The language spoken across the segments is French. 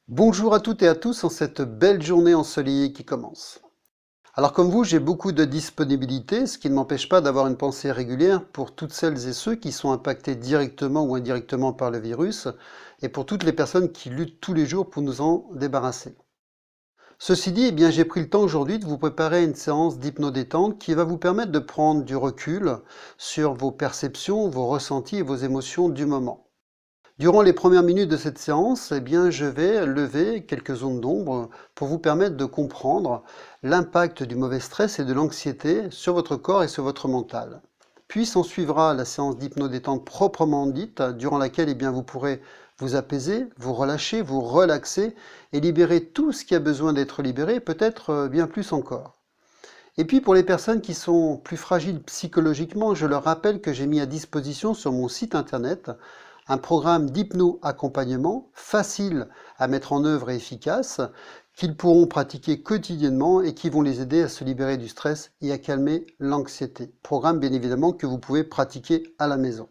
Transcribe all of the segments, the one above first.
Bonjour à toutes et à tous en cette belle journée ensoleillée qui commence. Alors comme vous, j'ai beaucoup de disponibilité, ce qui ne m'empêche pas d'avoir une pensée régulière pour toutes celles et ceux qui sont impactés directement ou indirectement par le virus, et pour toutes les personnes qui luttent tous les jours pour nous en débarrasser. Ceci dit, eh bien, j'ai pris le temps aujourd'hui de vous préparer une séance d'hypnodétente qui va vous permettre de prendre du recul sur vos perceptions, vos ressentis et vos émotions du moment. Durant les premières minutes de cette séance, eh bien, je vais lever quelques zones d'ombre pour vous permettre de comprendre l'impact du mauvais stress et de l'anxiété sur votre corps et sur votre mental. Puis s'en suivra la séance d'hypnodétente proprement dite, durant laquelle eh bien, vous pourrez vous apaiser, vous relâcher, vous relaxer et libérer tout ce qui a besoin d'être libéré, peut-être bien plus encore. Et puis pour les personnes qui sont plus fragiles psychologiquement, je leur rappelle que j'ai mis à disposition sur mon site internet un programme d'hypno-accompagnement facile à mettre en œuvre et efficace, qu'ils pourront pratiquer quotidiennement et qui vont les aider à se libérer du stress et à calmer l'anxiété. Programme bien évidemment que vous pouvez pratiquer à la maison.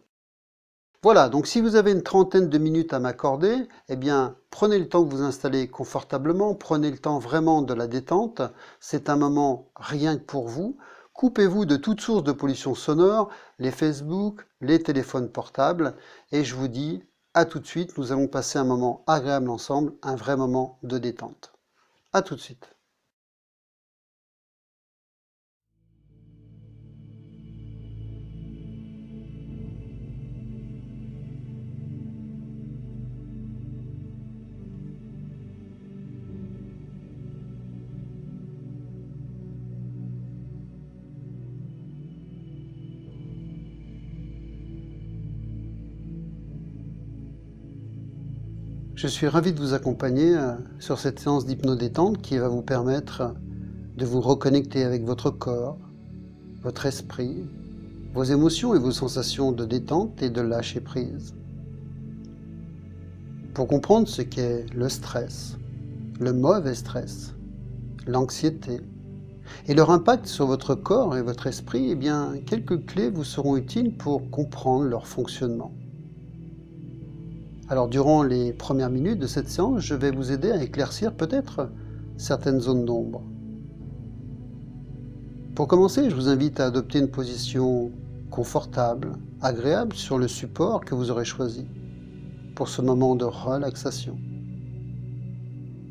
Voilà, donc si vous avez une trentaine de minutes à m'accorder, eh bien, prenez le temps de vous installer confortablement, prenez le temps vraiment de la détente. C'est un moment rien que pour vous. Coupez-vous de toute source de pollution sonore, les Facebook, les téléphones portables, et je vous dis à tout de suite, nous allons passer un moment agréable ensemble, un vrai moment de détente. À tout de suite. Je suis ravi de vous accompagner sur cette séance d'hypnodétente qui va vous permettre de vous reconnecter avec votre corps, votre esprit, vos émotions et vos sensations de détente et de lâcher prise. Pour comprendre ce qu'est le stress, le mauvais stress, l'anxiété et leur impact sur votre corps et votre esprit, eh bien, quelques clés vous seront utiles pour comprendre leur fonctionnement. Alors, durant les premières minutes de cette séance, je vais vous aider à éclaircir peut-être certaines zones d'ombre. Pour commencer, je vous invite à adopter une position confortable, agréable sur le support que vous aurez choisi pour ce moment de relaxation.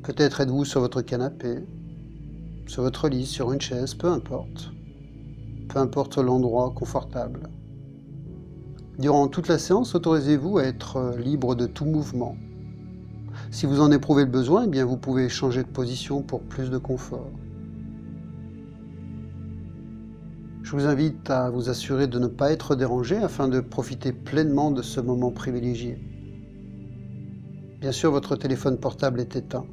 Peut-être êtes-vous sur votre canapé, sur votre lit, sur une chaise, peu importe. Peu importe l'endroit confortable. Durant toute la séance, autorisez-vous à être libre de tout mouvement. Si vous en éprouvez le besoin, eh bien vous pouvez changer de position pour plus de confort. Je vous invite à vous assurer de ne pas être dérangé afin de profiter pleinement de ce moment privilégié. Bien sûr, votre téléphone portable est éteint.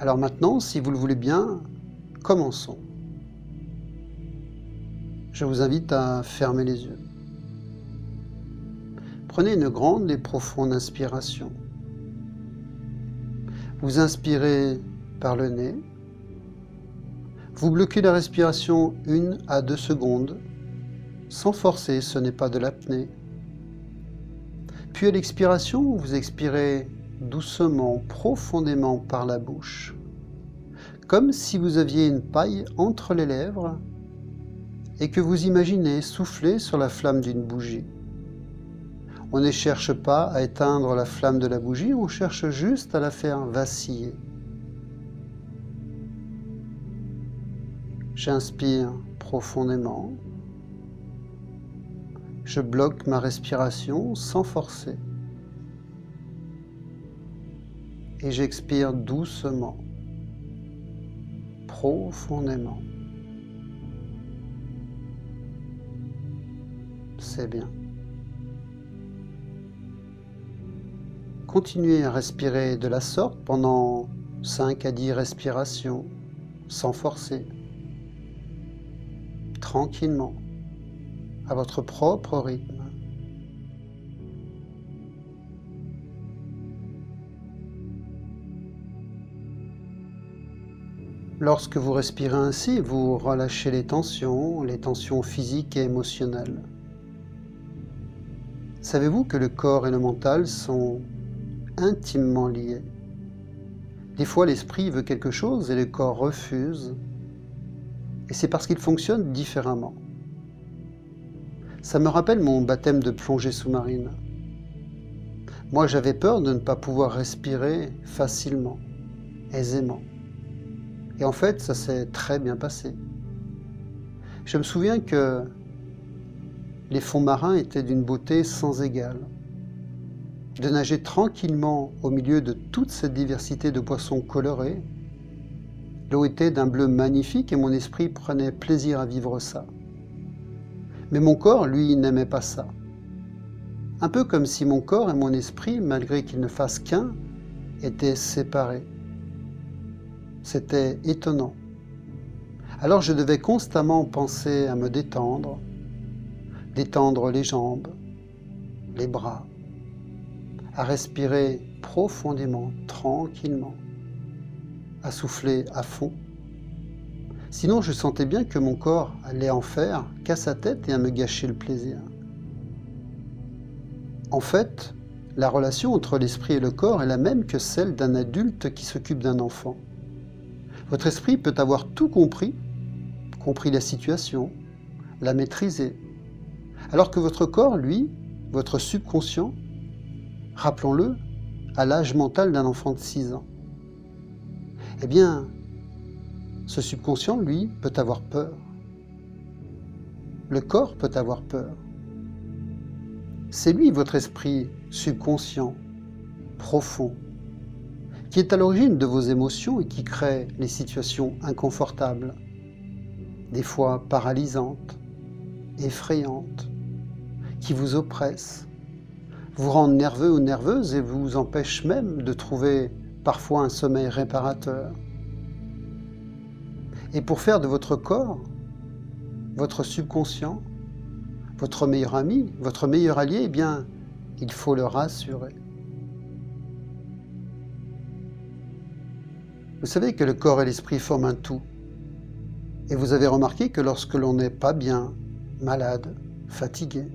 Alors maintenant, si vous le voulez bien, commençons. Je vous invite à fermer les yeux. Prenez une grande et profonde inspiration. Vous inspirez par le nez. Vous bloquez la respiration 1 à 2 secondes. Sans forcer, ce n'est pas de l'apnée. Puis à l'expiration, vous expirez doucement, profondément par la bouche. Comme si vous aviez une paille entre les lèvres et que vous imaginez souffler sur la flamme d'une bougie. On ne cherche pas à éteindre la flamme de la bougie, on cherche juste à la faire vaciller. J'inspire profondément. Je bloque ma respiration sans forcer. Et j'expire doucement, profondément. C'est bien. Continuez à respirer de la sorte pendant 5 à 10 respirations, sans forcer, tranquillement, à votre propre rythme. Lorsque vous respirez ainsi, vous relâchez les tensions physiques et émotionnelles. Savez-vous que le corps et le mental sont intimement liés. Des fois, l'esprit veut quelque chose et le corps refuse, et c'est parce qu'il fonctionne différemment. Ça me rappelle mon baptême de plongée sous-marine. Moi, j'avais peur de ne pas pouvoir respirer facilement, aisément. Et en fait, ça s'est très bien passé. Je me souviens que les fonds marins étaient d'une beauté sans égale. De nager tranquillement au milieu de toute cette diversité de poissons colorés, l'eau était d'un bleu magnifique et mon esprit prenait plaisir à vivre ça. Mais mon corps, lui, n'aimait pas ça. Un peu comme si mon corps et mon esprit, malgré qu'ils ne fassent qu'un, étaient séparés. C'était étonnant. Alors je devais constamment penser à me détendre les jambes, les bras, à respirer profondément, tranquillement, à souffler à fond. Sinon, je sentais bien que mon corps allait en faire qu'à sa tête et à me gâcher le plaisir. En fait, la relation entre l'esprit et le corps est la même que celle d'un adulte qui s'occupe d'un enfant. Votre esprit peut avoir tout compris la situation, la maîtriser, alors que votre corps, lui, votre subconscient, rappelons-le, à l'âge mental d'un enfant de 6 ans. Eh bien, ce subconscient, lui, peut avoir peur. Le corps peut avoir peur. C'est lui, votre esprit subconscient, profond, qui est à l'origine de vos émotions et qui crée les situations inconfortables, des fois paralysantes, effrayantes, qui vous oppressent, vous rendent nerveux ou nerveuse et vous empêchent même de trouver parfois un sommeil réparateur. Et pour faire de votre corps, votre subconscient, votre meilleur ami, votre meilleur allié, eh bien, il faut le rassurer. Vous savez que le corps et l'esprit forment un tout. Et vous avez remarqué que lorsque l'on n'est pas bien, malade, fatigué,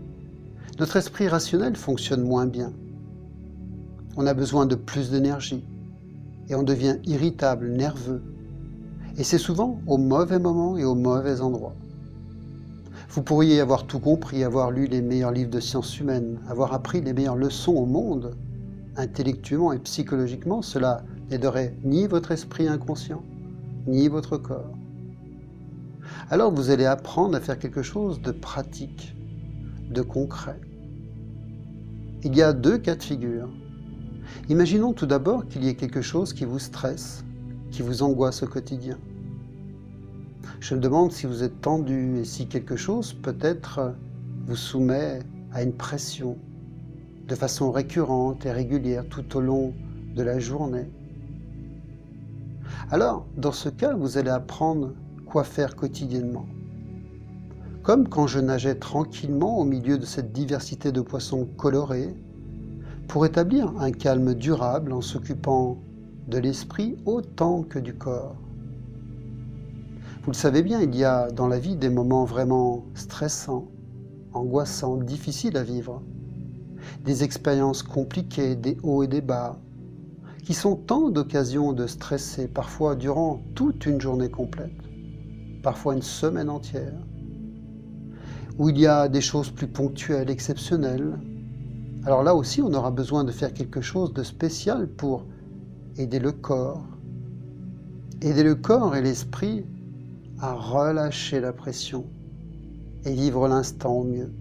notre esprit rationnel fonctionne moins bien. On a besoin de plus d'énergie et on devient irritable, nerveux. Et c'est souvent au mauvais moment et au mauvais endroit. Vous pourriez avoir tout compris, avoir lu les meilleurs livres de sciences humaines, avoir appris les meilleures leçons au monde. Intellectuellement et psychologiquement, cela n'aiderait ni votre esprit inconscient, ni votre corps. Alors vous allez apprendre à faire quelque chose de pratique, de concret. Il y a 2 cas de figure. Imaginons tout d'abord qu'il y ait quelque chose qui vous stresse, qui vous angoisse au quotidien. Je me demande si vous êtes tendu et si quelque chose peut-être vous soumet à une pression de façon récurrente et régulière tout au long de la journée. Alors, dans ce cas, vous allez apprendre quoi faire quotidiennement. Comme quand je nageais tranquillement au milieu de cette diversité de poissons colorés, pour établir un calme durable en s'occupant de l'esprit autant que du corps. Vous le savez bien, il y a dans la vie des moments vraiment stressants, angoissants, difficiles à vivre, des expériences compliquées, des hauts et des bas, qui sont tant d'occasions de stresser, parfois durant toute une journée complète, parfois une semaine entière, où il y a des choses plus ponctuelles, exceptionnelles. Alors là aussi, on aura besoin de faire quelque chose de spécial pour aider le corps et l'esprit à relâcher la pression et vivre l'instant au mieux.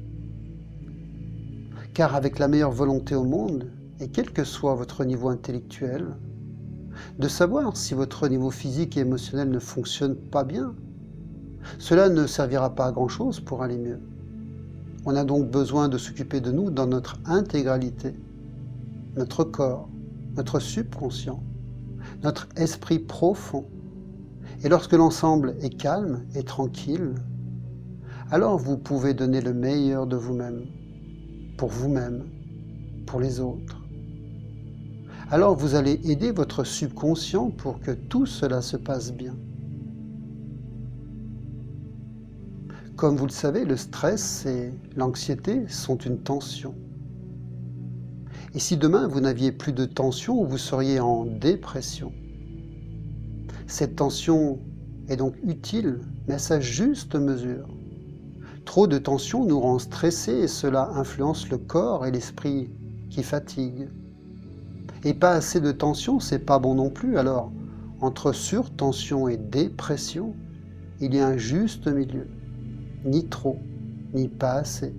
Car avec la meilleure volonté au monde, et quel que soit votre niveau intellectuel, de savoir si votre niveau physique et émotionnel ne fonctionne pas bien, cela ne servira pas à grand-chose pour aller mieux. On a donc besoin de s'occuper de nous dans notre intégralité, notre corps, notre subconscient, notre esprit profond. Et lorsque l'ensemble est calme et tranquille, alors vous pouvez donner le meilleur de vous-même, pour les autres. Alors vous allez aider votre subconscient pour que tout cela se passe bien. Comme vous le savez, le stress et l'anxiété sont une tension. Et si demain vous n'aviez plus de tension, vous seriez en dépression. Cette tension est donc utile, mais à sa juste mesure. Trop de tension nous rend stressés et cela influence le corps et l'esprit qui fatiguent. Et pas assez de tension, c'est pas bon non plus. Alors, entre surtension et dépression, il y a un juste milieu. Ni trop, ni pas assez.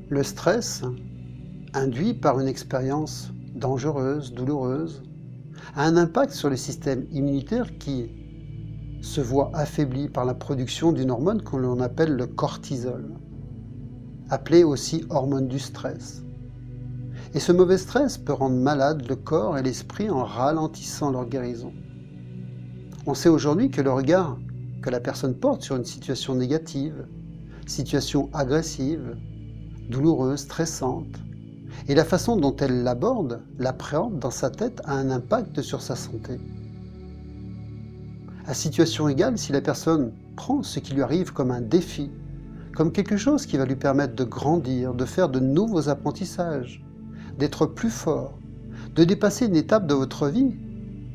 Le stress, induit par une expérience dangereuse, douloureuse, a un impact sur le système immunitaire qui se voit affaibli par la production d'une hormone que l'on appelle le cortisol, appelée aussi hormone du stress. Et ce mauvais stress peut rendre malade le corps et l'esprit en ralentissant leur guérison. On sait aujourd'hui que le regard que la personne porte sur une situation négative, situation agressive, douloureuse, stressante, et la façon dont elle l'aborde, l'appréhende dans sa tête a un impact sur sa santé. À situation égale, si la personne prend ce qui lui arrive comme un défi, comme quelque chose qui va lui permettre de grandir, de faire de nouveaux apprentissages, d'être plus fort, de dépasser une étape de votre vie,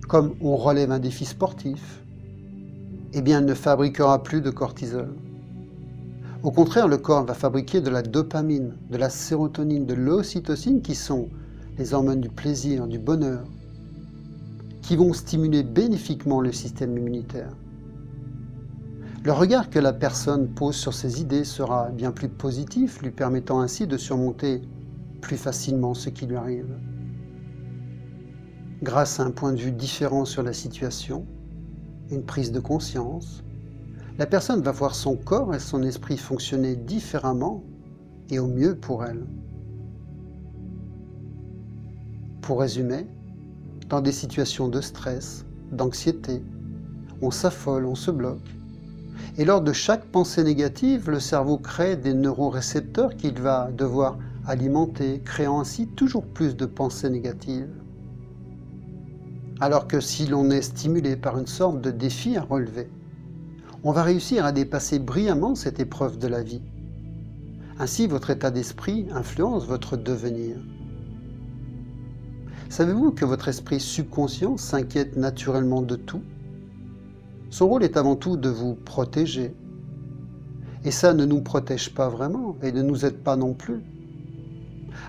comme on relève un défi sportif, eh bien elle ne fabriquera plus de cortisol. Au contraire, le corps va fabriquer de la dopamine, de la sérotonine, de l'ocytocine qui sont les hormones du plaisir, du bonheur, qui vont stimuler bénéfiquement le système immunitaire. Le regard que la personne pose sur ses idées sera bien plus positif, lui permettant ainsi de surmonter plus facilement ce qui lui arrive. Grâce à un point de vue différent sur la situation, une prise de conscience, la personne va voir son corps et son esprit fonctionner différemment et au mieux pour elle. Pour résumer, dans des situations de stress, d'anxiété, on s'affole, on se bloque. Et lors de chaque pensée négative, le cerveau crée des neurorécepteurs qu'il va devoir alimenter, créant ainsi toujours plus de pensées négatives. Alors que si l'on est stimulé par une sorte de défi à relever, on va réussir à dépasser brillamment cette épreuve de la vie. Ainsi, votre état d'esprit influence votre devenir. Savez-vous que votre esprit subconscient s'inquiète naturellement de tout? Son rôle est avant tout de vous protéger. Et ça ne nous protège pas vraiment et ne nous aide pas non plus.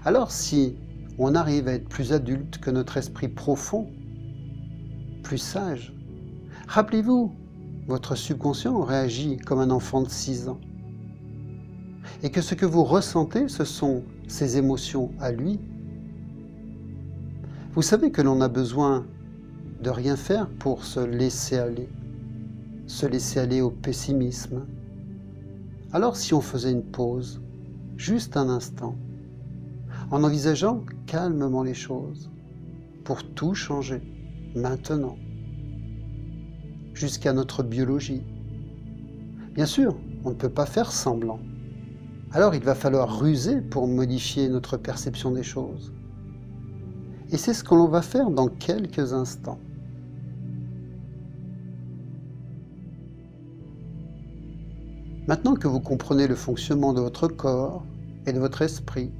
Alors si on arrive à être plus adulte que notre esprit profond, plus sage, rappelez-vous, votre subconscient réagit comme un enfant de 6 ans. Et que ce que vous ressentez, ce sont ses émotions à lui. Vous savez que l'on a besoin de rien faire pour se laisser aller au pessimisme. Alors si on faisait une pause, juste un instant, en envisageant calmement les choses, pour tout changer, maintenant, jusqu'à notre biologie. Bien sûr, on ne peut pas faire semblant. Alors il va falloir ruser pour modifier notre perception des choses. Et c'est ce que l'on va faire dans quelques instants. Maintenant que vous comprenez le fonctionnement de votre corps et de votre esprit,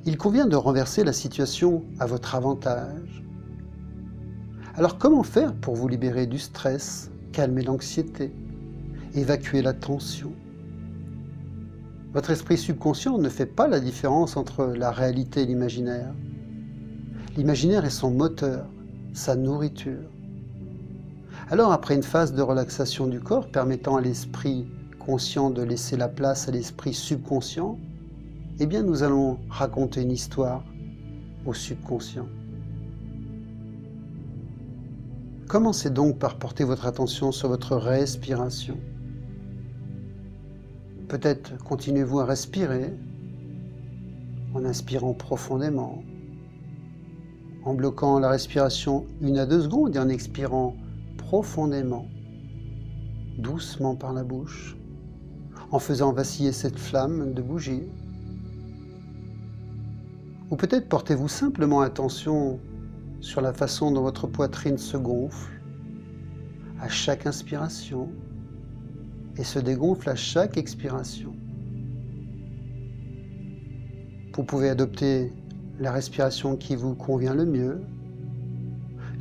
il convient de renverser la situation à votre avantage. Alors comment faire pour vous libérer du stress, calmer l'anxiété, évacuer la tension? Votre esprit subconscient ne fait pas la différence entre la réalité et l'imaginaire. L'imaginaire est son moteur, sa nourriture. Alors après une phase de relaxation du corps permettant à l'esprit conscient de laisser la place à l'esprit subconscient, eh bien nous allons raconter une histoire au subconscient. Commencez donc par porter votre attention sur votre respiration. Peut-être continuez-vous à respirer en inspirant profondément, en bloquant la respiration 1 à 2 secondes et en expirant profondément, doucement par la bouche, en faisant vaciller cette flamme de bougie. Ou peut-être portez-vous simplement attention sur la façon dont votre poitrine se gonfle à chaque inspiration et se dégonfle à chaque expiration. Vous pouvez adopter la respiration qui vous convient le mieux,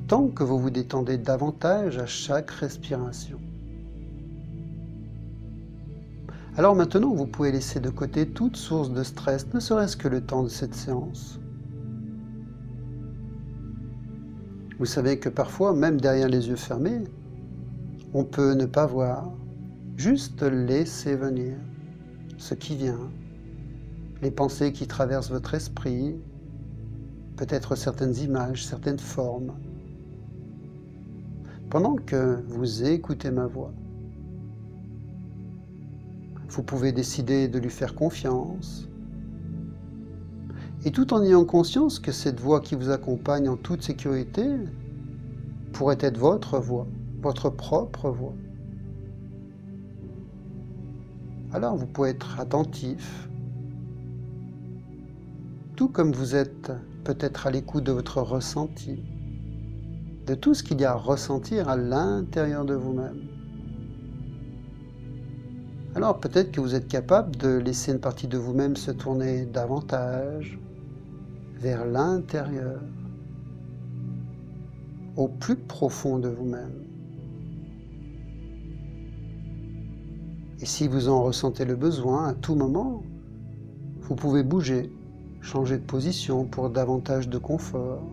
tant que vous vous détendez davantage à chaque respiration. Alors maintenant, vous pouvez laisser de côté toute source de stress, ne serait-ce que le temps de cette séance. Vous savez que parfois, même derrière les yeux fermés, on peut ne pas voir, juste laisser venir ce qui vient, les pensées qui traversent votre esprit, peut-être certaines images, certaines formes. Pendant que vous écoutez ma voix, vous pouvez décider de lui faire confiance, et tout en ayant conscience que cette voix qui vous accompagne en toute sécurité pourrait être votre voix, votre propre voix. Alors vous pouvez être attentif, tout comme vous êtes peut-être à l'écoute de votre ressenti, de tout ce qu'il y a à ressentir à l'intérieur de vous-même. Alors peut-être que vous êtes capable de laisser une partie de vous-même se tourner davantage vers l'intérieur, au plus profond de vous-même. Et si vous en ressentez le besoin, à tout moment, vous pouvez bouger, changer de position pour davantage de confort.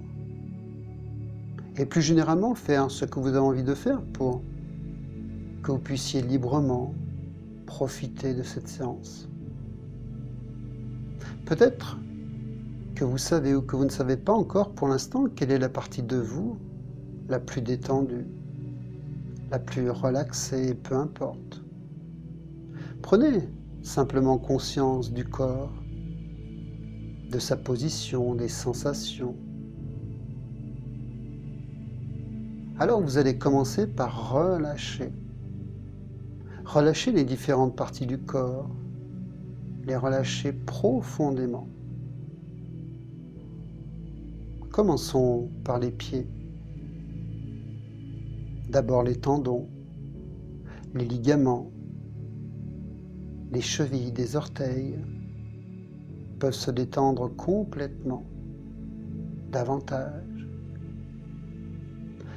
Et plus généralement, faire ce que vous avez envie de faire pour que vous puissiez librement profiter de cette séance. Peut-être que vous savez ou que vous ne savez pas encore pour l'instant quelle est la partie de vous la plus détendue, la plus relaxée, peu importe. Prenez simplement conscience du corps, de sa position, des sensations. Alors vous allez commencer par relâcher. Relâchez les différentes parties du corps, les relâcher profondément. Commençons par les pieds. D'abord les tendons, les ligaments, les chevilles des orteils peuvent se détendre complètement, davantage.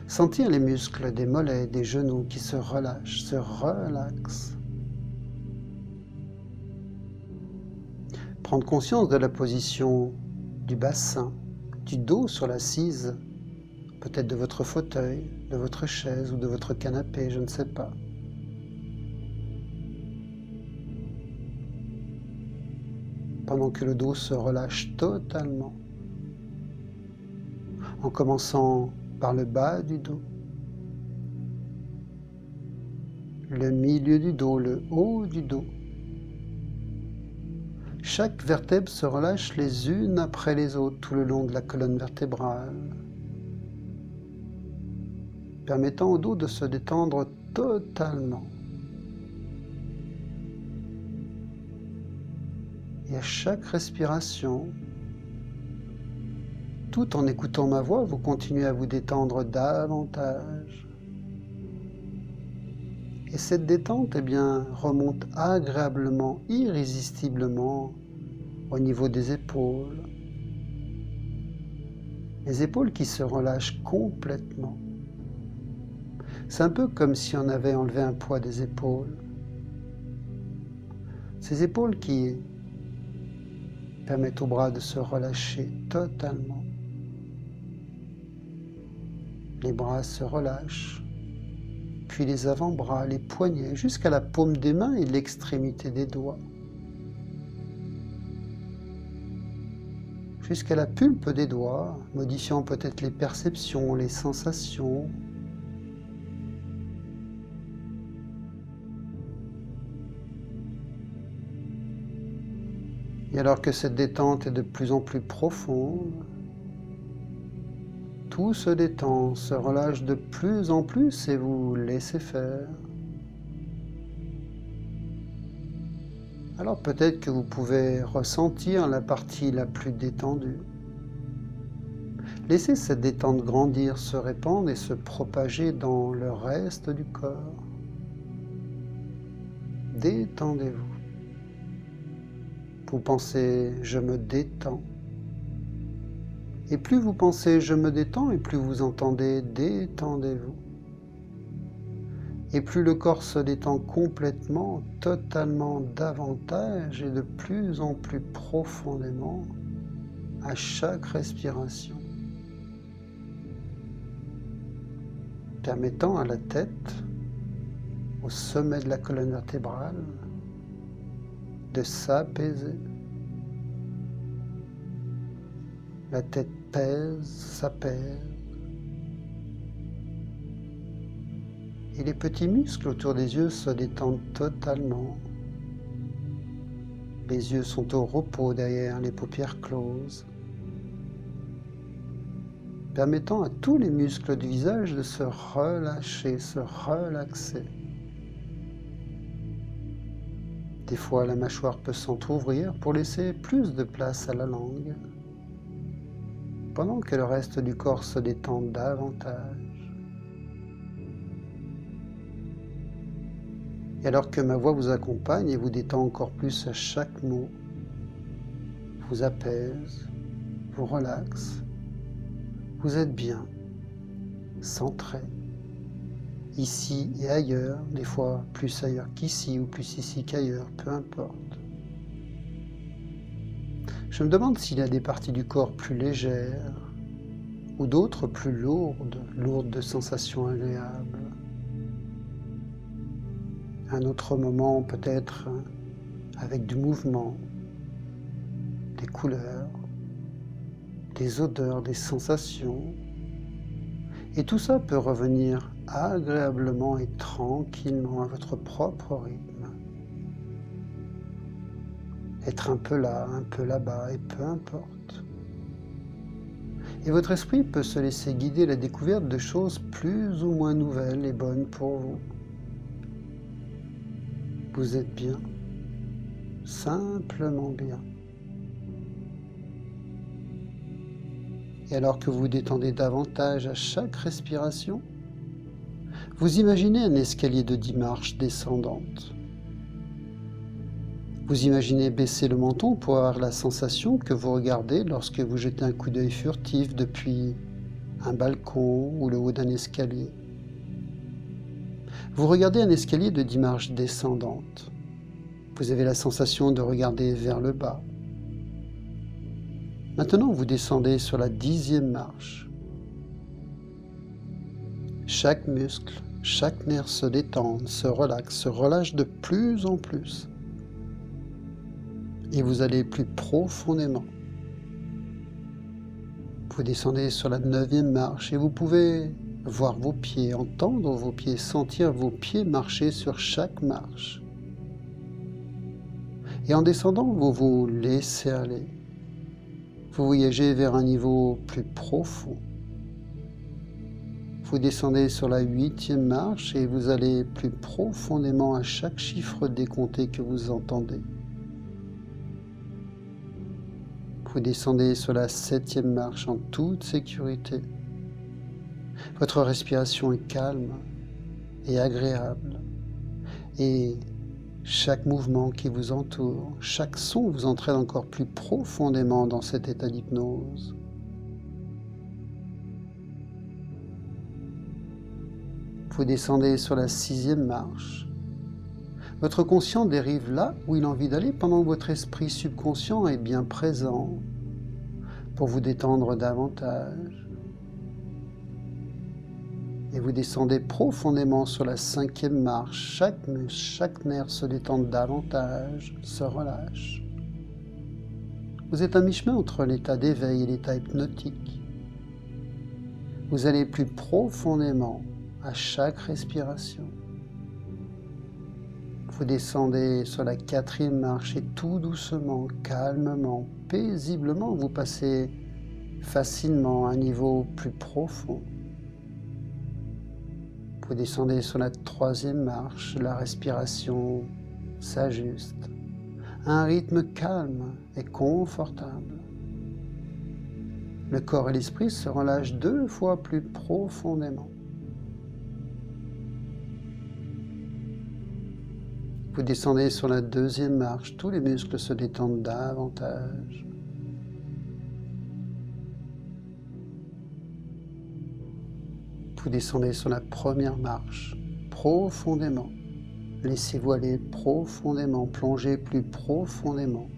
Sentir les muscles des mollets, des genoux qui se relâchent, se relaxent. Prendre conscience de la position du bassin, du dos sur l'assise, peut-être de votre fauteuil, de votre chaise ou de votre canapé, je ne sais pas. Pendant que le dos se relâche totalement, en commençant par le bas du dos, le milieu du dos, le haut du dos. Chaque vertèbre se relâche les unes après les autres tout le long de la colonne vertébrale, permettant au dos de se détendre totalement. Et à chaque respiration, tout en écoutant ma voix, vous continuez à vous détendre davantage. Et cette détente, remonte agréablement, irrésistiblement au niveau des épaules. Les épaules qui se relâchent complètement. C'est un peu comme si on avait enlevé un poids des épaules. Ces épaules qui permettent aux bras de se relâcher totalement. Les bras se relâchent, puis les avant-bras, les poignets, jusqu'à la paume des mains et l'extrémité des doigts. Jusqu'à la pulpe des doigts, modifiant peut-être les perceptions, les sensations. Et alors que cette détente est de plus en plus profonde, tout se détend, se relâche de plus en plus et vous laissez faire. Alors peut-être que vous pouvez ressentir la partie la plus détendue. Laissez cette détente grandir, se répandre et se propager dans le reste du corps. Détendez-vous. Vous pensez « je me détends ». Et plus vous pensez « je me détends » et plus vous entendez « détendez-vous ». Et plus le corps se détend complètement, totalement davantage et de plus en plus profondément à chaque respiration, permettant à la tête, au sommet de la colonne vertébrale, de s'apaiser. La tête pèse, s'apaise. Et les petits muscles autour des yeux se détendent totalement. Les yeux sont au repos derrière les paupières closes, permettant à tous les muscles du visage de se relâcher, se relaxer. Des fois, la mâchoire peut s'entrouvrir pour laisser plus de place à la langue, pendant que le reste du corps se détend davantage. Et alors que ma voix vous accompagne et vous détend encore plus à chaque mot, vous apaise, vous relaxe, vous êtes bien, centré, ici et ailleurs, des fois plus ailleurs qu'ici ou plus ici qu'ailleurs, peu importe. Je me demande s'il y a des parties du corps plus légères ou d'autres plus lourdes de sensations agréables. Un autre moment peut-être avec du mouvement, des couleurs, des odeurs, des sensations. Et tout ça peut revenir agréablement et tranquillement à votre propre rythme. Être un peu là, un peu là-bas, et peu importe. Et votre esprit peut se laisser guider à la découverte de choses plus ou moins nouvelles et bonnes pour vous. Vous êtes bien, simplement bien. Et alors que vous vous détendez davantage à chaque respiration, vous imaginez un escalier de 10 marches descendantes. Vous imaginez baisser le menton pour avoir la sensation que vous regardez lorsque vous jetez un coup d'œil furtif depuis un balcon ou le haut d'un escalier. Vous regardez un escalier de 10 marches descendantes. Vous avez la sensation de regarder vers le bas. Maintenant, vous descendez sur la 10e marche. Chaque muscle, chaque nerf se détend, se relâche de plus en plus. Et vous allez plus profondément. Vous descendez sur la 9e marche et vous pouvez voir vos pieds, entendre vos pieds, sentir vos pieds marcher sur chaque marche. Et en descendant, vous vous laissez aller. Vous voyagez vers un niveau plus profond. Vous descendez sur la 8e marche et vous allez plus profondément à chaque chiffre décompté que vous entendez. Vous descendez sur la 7e marche en toute sécurité. Votre respiration est calme et agréable. Et chaque mouvement qui vous entoure, chaque son vous entraîne encore plus profondément dans cet état d'hypnose. Vous descendez sur la 6e marche. Votre conscient dérive là où il a envie d'aller pendant que votre esprit subconscient est bien présent pour vous détendre davantage. Et vous descendez profondément sur la 5e marche. Chaque muscle, chaque nerf se détend davantage, se relâche. Vous êtes à mi-chemin entre l'état d'éveil et l'état hypnotique. Vous allez plus profondément à chaque respiration. Vous descendez sur la 4e marche et tout doucement, calmement, paisiblement, vous passez facilement à un niveau plus profond. Vous descendez sur la 3e marche, la respiration s'ajuste à un rythme calme et confortable. Le corps et l'esprit se relâchent 2 fois plus profondément. Vous descendez sur la deuxième marche, tous les muscles se détendent davantage. Vous descendez sur la première marche, profondément. Laissez-vous aller profondément, plongez plus profondément.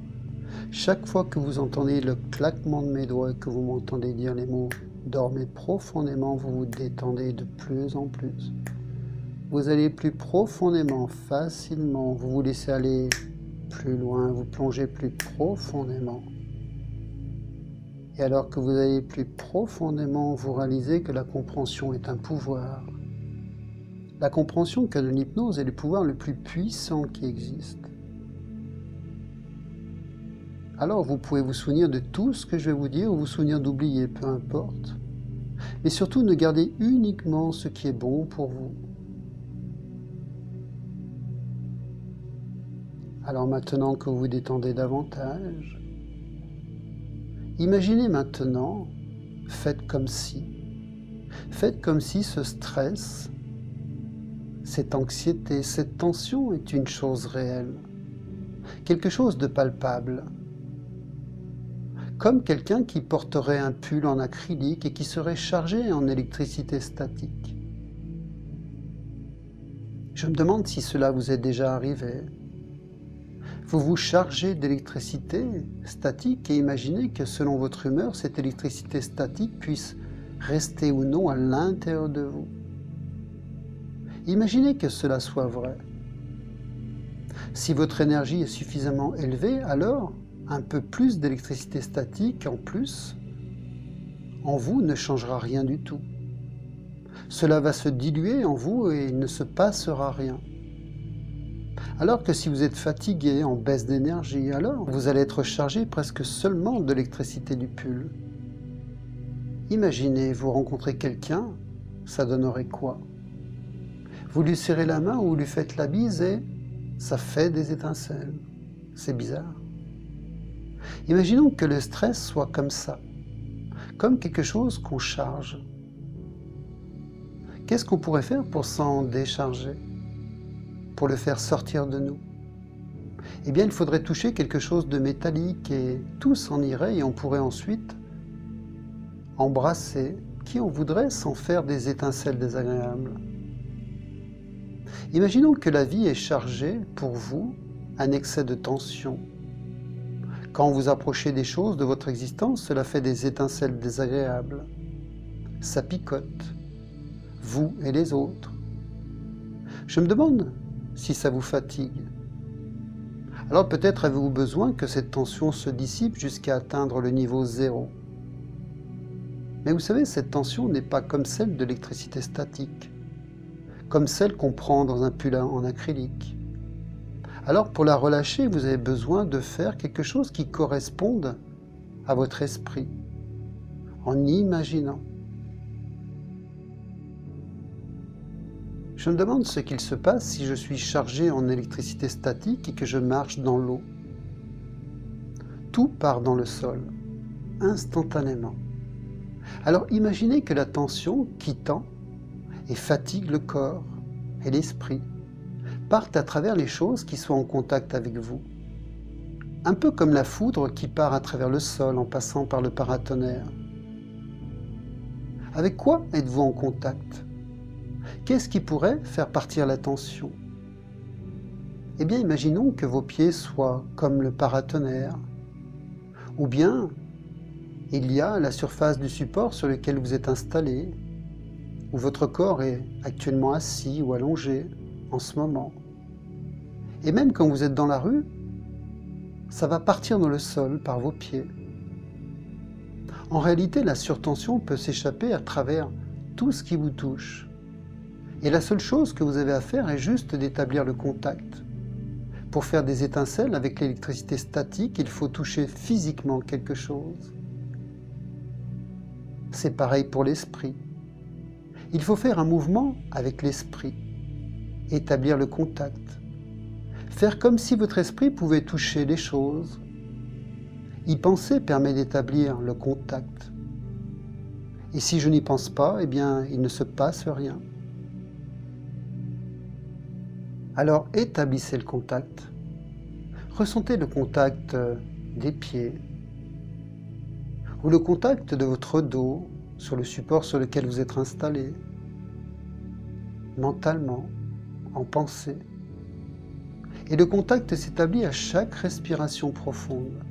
Chaque fois que vous entendez le claquement de mes doigts et que vous m'entendez dire les mots « dormez profondément », vous vous détendez de plus en plus. Vous allez plus profondément, facilement, vous vous laissez aller plus loin, vous plongez plus profondément. Et alors que vous allez plus profondément, vous réalisez que la compréhension est un pouvoir. La compréhension que l'hypnose est le pouvoir le plus puissant qui existe. Alors vous pouvez vous souvenir de tout ce que je vais vous dire ou vous souvenir d'oublier, peu importe. Mais surtout ne gardez uniquement ce qui est bon pour vous. Alors maintenant que vous vous détendez davantage, imaginez maintenant, faites comme si ce stress, cette anxiété, cette tension est une chose réelle, quelque chose de palpable, comme quelqu'un qui porterait un pull en acrylique et qui serait chargé en électricité statique. Je me demande si cela vous est déjà arrivé. Vous vous chargez d'électricité statique et imaginez que selon votre humeur, cette électricité statique puisse rester ou non à l'intérieur de vous. Imaginez que cela soit vrai. Si votre énergie est suffisamment élevée, alors un peu plus d'électricité statique en plus en vous ne changera rien du tout. Cela va se diluer en vous et il ne se passera rien. Alors que si vous êtes fatigué, en baisse d'énergie, alors vous allez être chargé presque seulement de l'électricité du pull. Imaginez, vous rencontrez quelqu'un, ça donnerait quoi? Vous lui serrez la main ou lui faites la bise et ça fait des étincelles. C'est bizarre. Imaginons que le stress soit comme ça, comme quelque chose qu'on charge. Qu'est-ce qu'on pourrait faire pour s'en décharger, pour le faire sortir de nous? Eh bien, il faudrait toucher quelque chose de métallique et tout s'en irait et on pourrait ensuite embrasser qui on voudrait sans faire des étincelles désagréables. Imaginons que la vie est chargée pour vous un excès de tension. Quand vous approchez des choses de votre existence, cela fait des étincelles désagréables. Ça picote, vous et les autres. Je me demande si ça vous fatigue. Alors peut-être avez-vous besoin que cette tension se dissipe jusqu'à atteindre le niveau 0. Mais vous savez, cette tension n'est pas comme celle de l'électricité statique, comme celle qu'on prend dans un pull en acrylique. Alors pour la relâcher, vous avez besoin de faire quelque chose qui corresponde à votre esprit, en imaginant. Je me demande ce qu'il se passe si je suis chargé en électricité statique et que je marche dans l'eau. Tout part dans le sol, instantanément. Alors imaginez que la tension qui tend et fatigue le corps et l'esprit partent à travers les choses qui sont en contact avec vous. Un peu comme la foudre qui part à travers le sol en passant par le paratonnerre. Avec quoi êtes-vous en contact? Qu'est-ce qui pourrait faire partir la tension? Eh bien, imaginons que vos pieds soient comme le paratonnerre, ou bien il y a la surface du support sur lequel vous êtes installé, où votre corps est actuellement assis ou allongé en ce moment. Et même quand vous êtes dans la rue, ça va partir dans le sol par vos pieds. En réalité, la surtension peut s'échapper à travers tout ce qui vous touche. Et la seule chose que vous avez à faire est juste d'établir le contact. Pour faire des étincelles avec l'électricité statique, il faut toucher physiquement quelque chose. C'est pareil pour l'esprit. Il faut faire un mouvement avec l'esprit, établir le contact, faire comme si votre esprit pouvait toucher les choses. Y penser permet d'établir le contact. Et si je n'y pense pas, eh bien, il ne se passe rien. Alors établissez le contact. Ressentez le contact des pieds ou le contact de votre dos sur le support sur lequel vous êtes installé, mentalement, en pensée. Et le contact s'établit à chaque respiration profonde,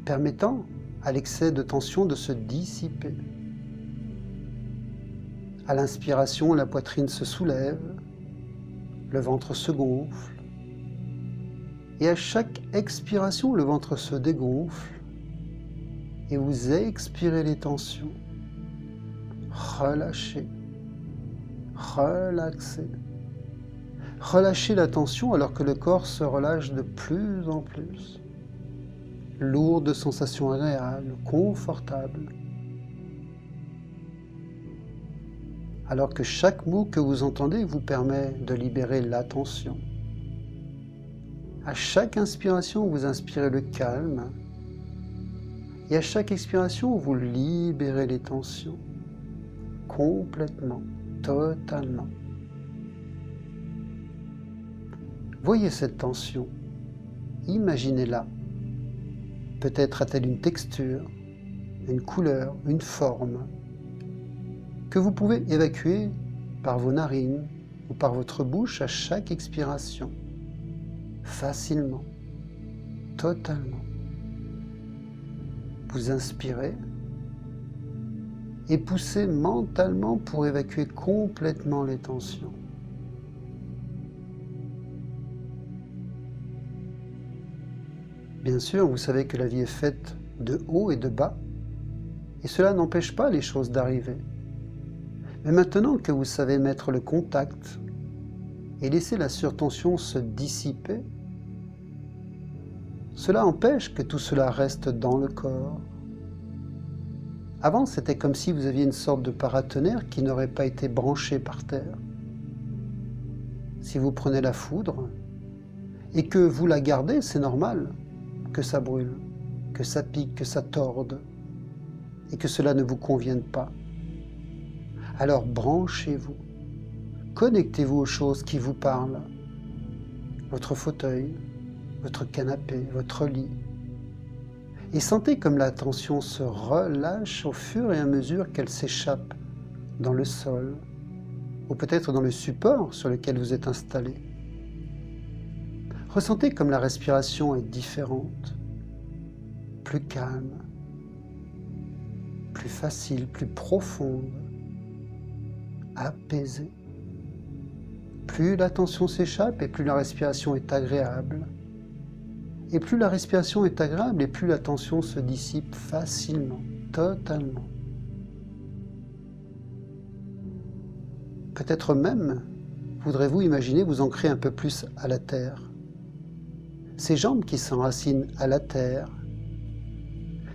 permettant à l'excès de tension de se dissiper. À l'inspiration, la poitrine se soulève, le ventre se gonfle, et à chaque expiration, le ventre se dégonfle, et vous expirez les tensions. Relâchez, relaxez. Relâchez la tension alors que le corps se relâche de plus en plus. Lourd de sensations agréables, confortables. Alors que chaque mot que vous entendez vous permet de libérer la tension. À chaque inspiration, vous inspirez le calme. Et à chaque expiration, vous libérez les tensions. Complètement, totalement. Voyez cette tension. Imaginez-la. Peut-être a-t-elle une texture, une couleur, une forme, que vous pouvez évacuer par vos narines ou par votre bouche à chaque expiration, facilement, totalement. Vous inspirez et poussez mentalement pour évacuer complètement les tensions. Bien sûr, vous savez que la vie est faite de haut et de bas, et cela n'empêche pas les choses d'arriver. Mais maintenant que vous savez mettre le contact et laisser la surtension se dissiper, cela empêche que tout cela reste dans le corps. Avant, c'était comme si vous aviez une sorte de paratonnerre qui n'aurait pas été branché par terre. Si vous prenez la foudre et que vous la gardez, c'est normal que ça brûle, que ça pique, que ça torde et que cela ne vous convienne pas. Alors branchez-vous, connectez-vous aux choses qui vous parlent, votre fauteuil, votre canapé, votre lit, et sentez comme la tension se relâche au fur et à mesure qu'elle s'échappe dans le sol, ou peut-être dans le support sur lequel vous êtes installé. Ressentez comme la respiration est différente, plus calme, plus facile, plus profonde, apaisée. Plus la tension s'échappe et plus la respiration est agréable. Et plus la respiration est agréable et plus la tension se dissipe facilement, totalement. Peut-être même voudrez-vous imaginer vous ancrer un peu plus à la terre. Ces jambes qui s'enracinent à la terre,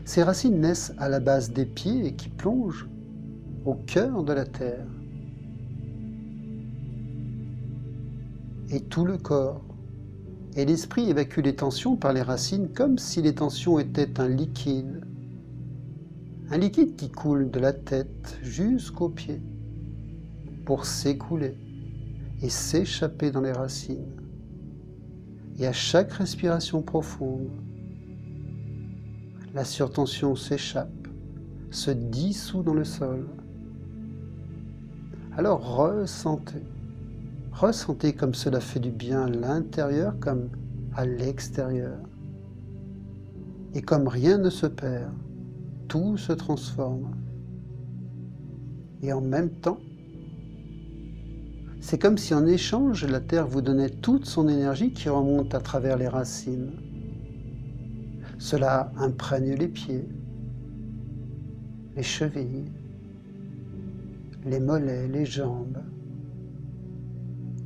ces racines naissent à la base des pieds et qui plongent au cœur de la terre. Et tout le corps et l'esprit évacuent les tensions par les racines comme si les tensions étaient un liquide qui coule de la tête jusqu'aux pieds pour s'écouler et s'échapper dans les racines. Et à chaque respiration profonde, la surtension s'échappe, se dissout dans le sol. Alors ressentez comme cela fait du bien à l'intérieur comme à l'extérieur. Et comme rien ne se perd, tout se transforme. Et en même temps, c'est comme si en échange, la terre vous donnait toute son énergie qui remonte à travers les racines. Cela imprègne les pieds, les chevilles, les mollets, les jambes,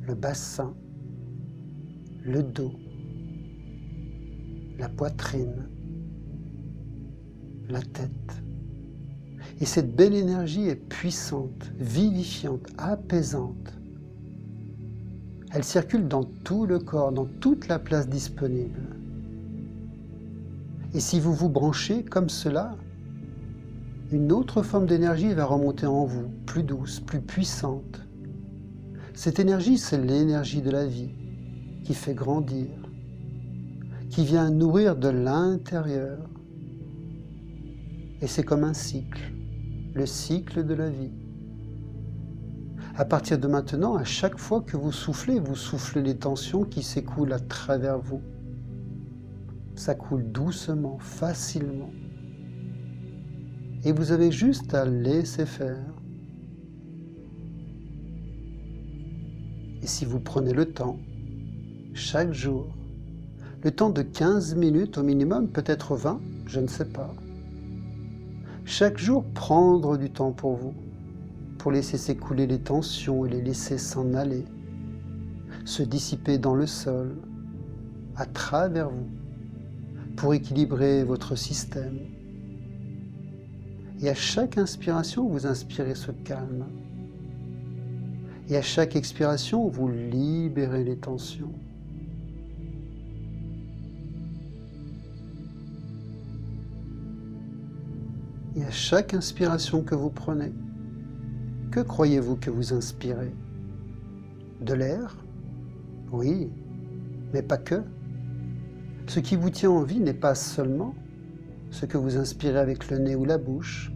le bassin, le dos, la poitrine, la tête. Et cette belle énergie est puissante, vivifiante, apaisante. Elle circule dans tout le corps, dans toute la place disponible. Et si vous vous branchez comme cela, une autre forme d'énergie va remonter en vous, plus douce, plus puissante. Cette énergie, c'est l'énergie de la vie qui fait grandir, qui vient nourrir de l'intérieur. Et c'est comme un cycle, le cycle de la vie. À partir de maintenant, à chaque fois que vous soufflez les tensions qui s'écoulent à travers vous. Ça coule doucement, facilement. Et vous avez juste à laisser faire. Et si vous prenez le temps, chaque jour, le temps de 15 minutes au minimum, peut-être 20, je ne sais pas. Chaque jour, prendre du temps pour vous, pour laisser s'écouler les tensions et les laisser s'en aller, se dissiper dans le sol, à travers vous, pour équilibrer votre système. Et à chaque inspiration, vous inspirez ce calme. Et à chaque expiration, vous libérez les tensions. Et à chaque inspiration que vous prenez, que croyez-vous que vous inspirez? De l'air? Oui, mais pas que. Ce qui vous tient en vie n'est pas seulement ce que vous inspirez avec le nez ou la bouche.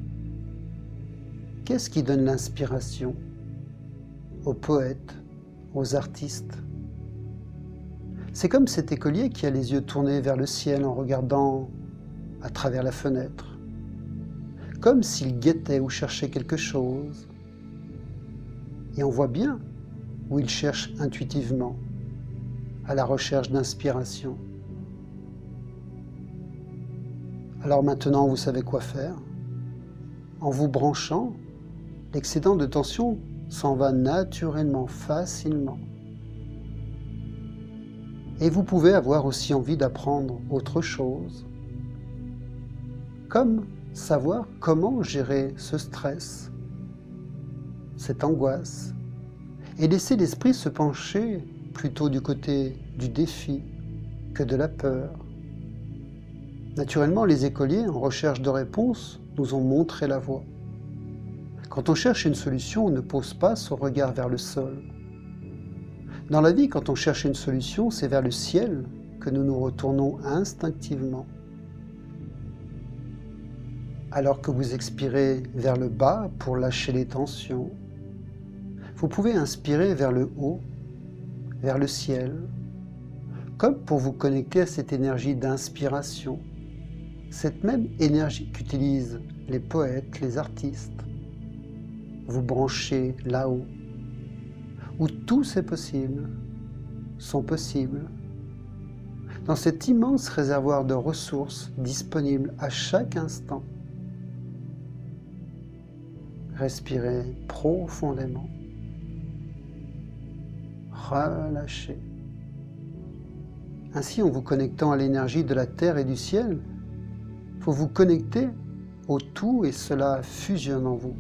Qu'est-ce qui donne l'inspiration aux poètes, aux artistes? C'est comme cet écolier qui a les yeux tournés vers le ciel en regardant à travers la fenêtre, comme s'il guettait ou cherchait quelque chose. Et on voit bien où il cherche intuitivement, à la recherche d'inspiration. Alors maintenant, vous savez quoi faire. En vous branchant, l'excédent de tension s'en va naturellement, facilement. Et vous pouvez avoir aussi envie d'apprendre autre chose, comme savoir comment gérer ce stress, cette angoisse, et laisser l'esprit se pencher plutôt du côté du défi que de la peur. Naturellement, les écoliers, en recherche de réponses, nous ont montré la voie. Quand on cherche une solution, on ne pose pas son regard vers le sol. Dans la vie, quand on cherche une solution, c'est vers le ciel que nous nous retournons instinctivement. Alors que vous expirez vers le bas pour lâcher les tensions, vous pouvez inspirer vers le haut, vers le ciel, comme pour vous connecter à cette énergie d'inspiration, cette même énergie qu'utilisent les poètes, les artistes. Vous branchez là-haut, où tous ces possibles sont possibles, dans cet immense réservoir de ressources disponibles à chaque instant. Respirez profondément. Relâchez. Ainsi, en vous connectant à l'énergie de la terre et du ciel, vous vous connectez au tout et cela fusionne en vous.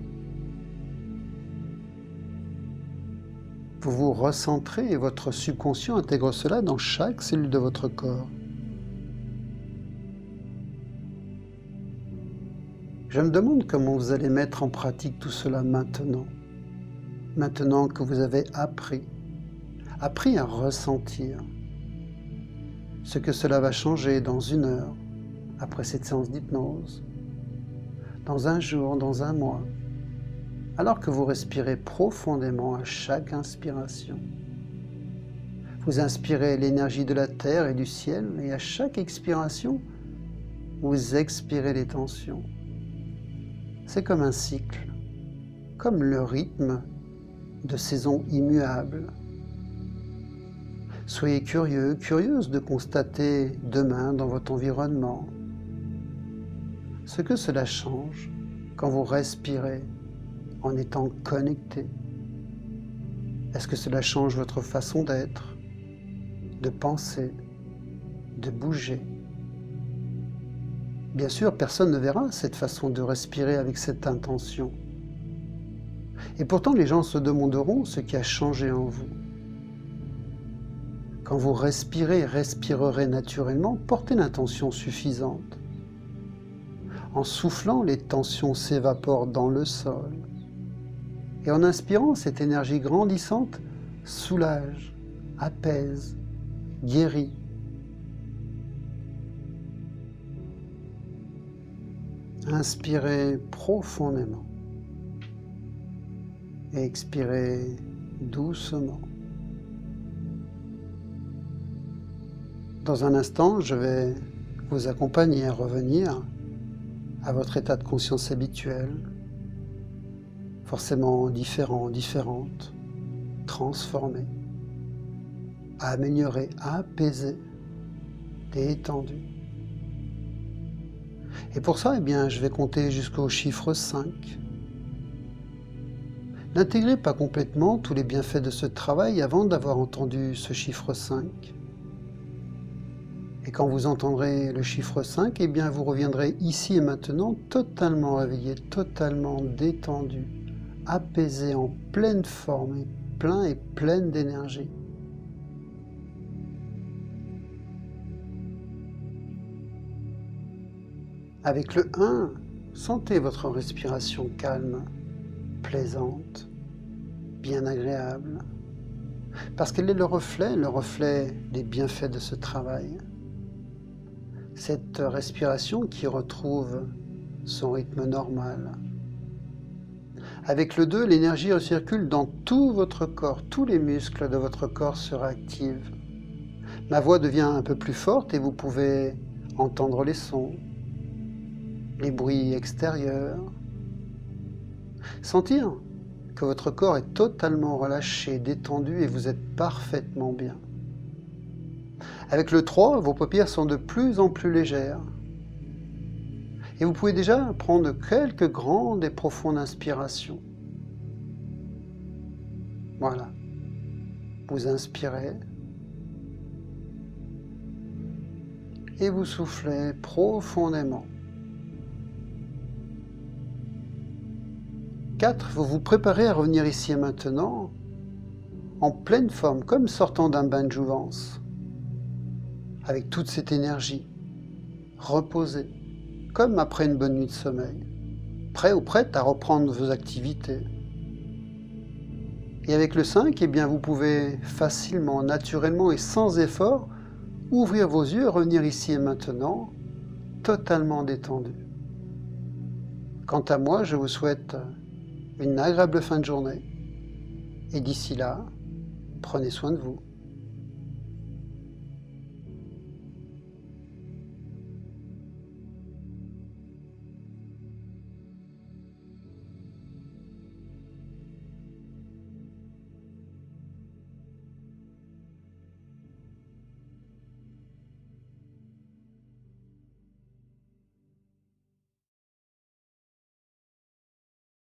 Vous vous recentrez et votre subconscient intègre cela dans chaque cellule de votre corps. Je me demande comment vous allez mettre en pratique tout cela maintenant. Maintenant que vous avez appris à ressentir ce que cela va changer dans 1 heure après cette séance d'hypnose, dans 1 jour, dans 1 mois, alors que vous respirez profondément à chaque inspiration. Vous inspirez l'énergie de la terre et du ciel et à chaque expiration, vous expirez les tensions. C'est comme un cycle, comme le rythme de saisons immuables. Soyez curieux, curieuse de constater demain dans votre environnement ce que cela change quand vous respirez en étant connecté. Est-ce que cela change votre façon d'être, de penser, de bouger? Bien sûr, personne ne verra cette façon de respirer avec cette intention. Et pourtant, les gens se demanderont ce qui a changé en vous. Quand vous respirerez naturellement, portez l'intention suffisante. En soufflant, les tensions s'évaporent dans le sol. Et en inspirant, cette énergie grandissante soulage, apaise, guérit. Inspirez profondément et expirez doucement. Dans un instant, je vais vous accompagner à revenir à votre état de conscience habituel, forcément différent, différente, transformé, amélioré, apaisé, détendu. Et pour ça, je vais compter jusqu'au chiffre 5. N'intégrez pas complètement tous les bienfaits de ce travail avant d'avoir entendu ce chiffre 5. Et quand vous entendrez le chiffre 5, vous reviendrez ici et maintenant totalement réveillé, totalement détendu, apaisé, en pleine forme, plein et pleine d'énergie. Avec le 1, sentez votre respiration calme, plaisante, bien agréable, parce qu'elle est le reflet des bienfaits de ce travail. Cette respiration qui retrouve son rythme normal. Avec le 2, l'énergie recircule dans tout votre corps, tous les muscles de votre corps se réactivent. Ma voix devient un peu plus forte et vous pouvez entendre les sons, les bruits extérieurs. Sentir que votre corps est totalement relâché, détendu et vous êtes parfaitement bien. Avec le 3, vos paupières sont de plus en plus légères. Et vous pouvez déjà prendre quelques grandes et profondes inspirations. Voilà. Vous inspirez. Et vous soufflez profondément. 4, vous vous préparez à revenir ici et maintenant en pleine forme, comme sortant d'un bain de jouvence, avec toute cette énergie, reposée, comme après une bonne nuit de sommeil, prêt ou prête à reprendre vos activités. Et avec le 5, vous pouvez facilement, naturellement et sans effort ouvrir vos yeux et revenir ici et maintenant, totalement détendu. Quant à moi, je vous souhaite une agréable fin de journée. Et d'ici là, prenez soin de vous.